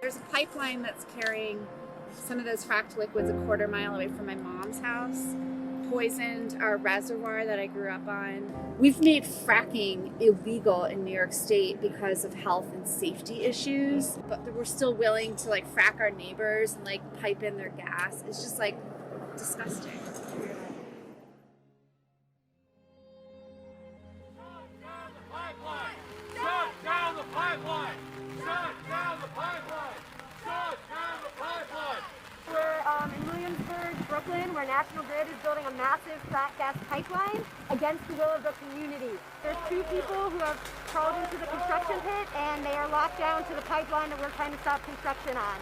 There's a pipeline that's carrying some of those fracked liquids a quarter mile away from my mom's house. Poisoned our reservoir that I grew up on. We've made fracking illegal in New York State because of health and safety issues, but we're still willing to frack our neighbors and pipe in their gas. It's just disgusting. Brooklyn, where National Grid is building a massive frack gas pipeline against the will of the community. There's 2 people who have crawled into the construction pit and they are locked down to the pipeline that we're trying to stop construction on.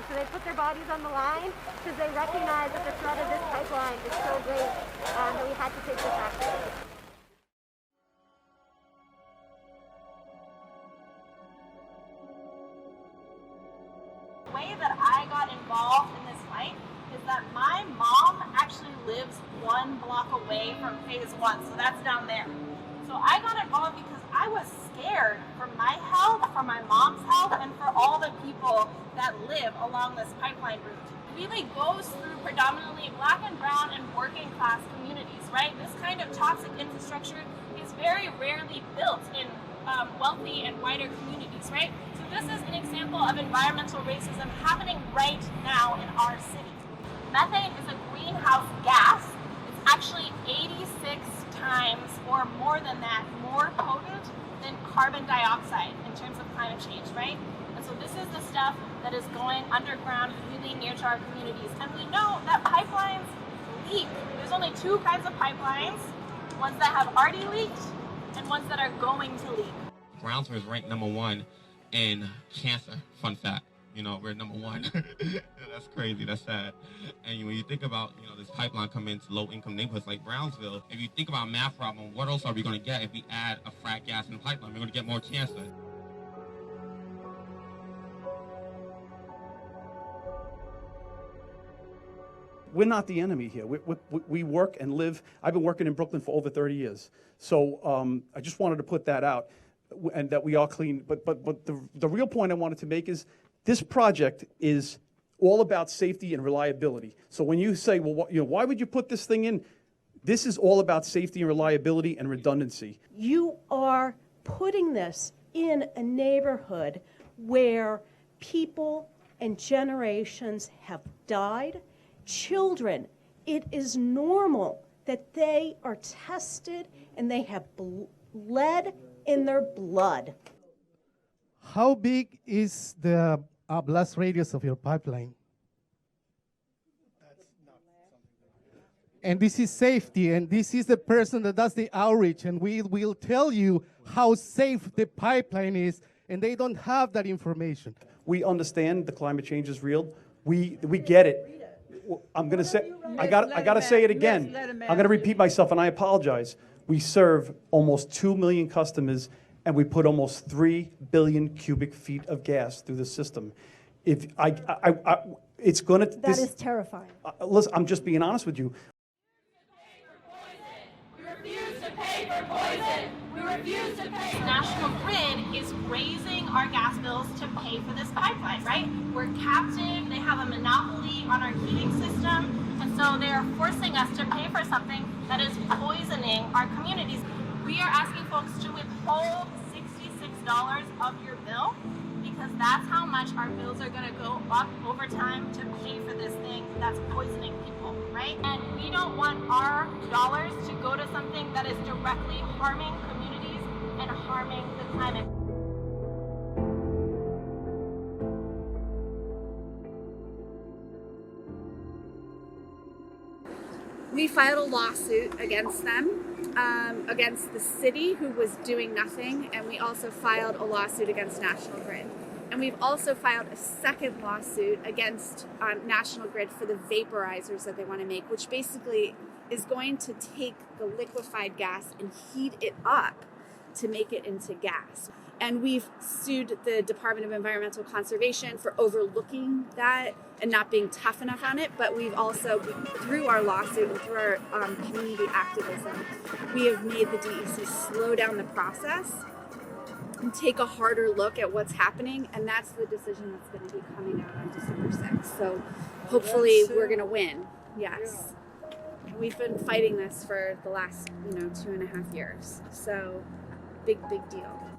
So they put their bodies on the line because they recognize that the threat of this pipeline is so great that we had to take this action. The way that I got involved in this fight is that my mom actually lives 1 block away from phase 1, so that's down there. So I got involved because I was scared for my health, for my mom's health, and for all the people that live along this pipeline route. It really goes through predominantly black and brown and working class communities, right? This kind of toxic infrastructure is very rarely built in wealthy and whiter communities, right? So this is an example of environmental racism happening right now in our city. Methane is a greenhouse gas. It's actually 86 times or more than that more potent than carbon dioxide in terms of climate change, right? And so this is the stuff that is going underground really near to our communities. And we know that pipelines leak. There's only 2 kinds of pipelines, ones that have already leaked and ones that are going to leak. Brownsville is ranked #1 in cancer, fun fact. We're #1. That's crazy. That's sad. And when you think about, this pipeline coming into low-income neighborhoods like Brownsville, if you think about a math problem, what else are we going to get if we add a frack gas in the pipeline? We're going to get more cancer. We're not the enemy here. We work and live. I've been working in Brooklyn for over 30 years. So I just wanted to put that out, and that we are clean. But the real point I wanted to make is this project is all about safety and reliability. So when you say, well, why would you put this thing in? This is all about safety and reliability and redundancy. You are putting this in a neighborhood where people and generations have died. Children, it is normal that they are tested and they have lead in their blood. How big is the blast radius of your pipeline? And this is safety, and this is the person that does the outreach, and we will tell you how safe the pipeline is, and they don't have that information. We understand the climate change is real. We get it. I'm going to say, I got to say it again. I'm going to repeat myself, and I apologize. We serve almost 2 million customers, and we put almost 3 billion cubic feet of gas through the system. If it's going to. That is terrifying. Listen, I'm just being honest with you. We refuse to pay for poison. We refuse to pay. National Grid is raising our gas bills to pay for this pipeline, right? We're captive. They have a monopoly on our heating system, and so they are forcing us to pay for something that is poisoning our communities. We are asking folks to withhold $66 of your bill, because that's how much our bills are going to go up over time to pay for this thing that's poisoning people, right? And we don't want our dollars to go to something that is directly harming communities and harming the climate. We filed a lawsuit against them, against the city who was doing nothing, and we also filed a lawsuit against National Grid. And we've also filed a second lawsuit against National Grid for the vaporizers that they want to make, which basically is going to take the liquefied gas and heat it up to make it into gas. And we've sued the Department of Environmental Conservation for overlooking that and not being tough enough on it. But we've also, through our lawsuit and through our community activism, we have made the DEC slow down the process and take a harder look at what's happening. And that's the decision that's going to be coming out on December 6th. So hopefully we're going to win. Yes. We've been fighting this for the last, 2.5 years. So big deal.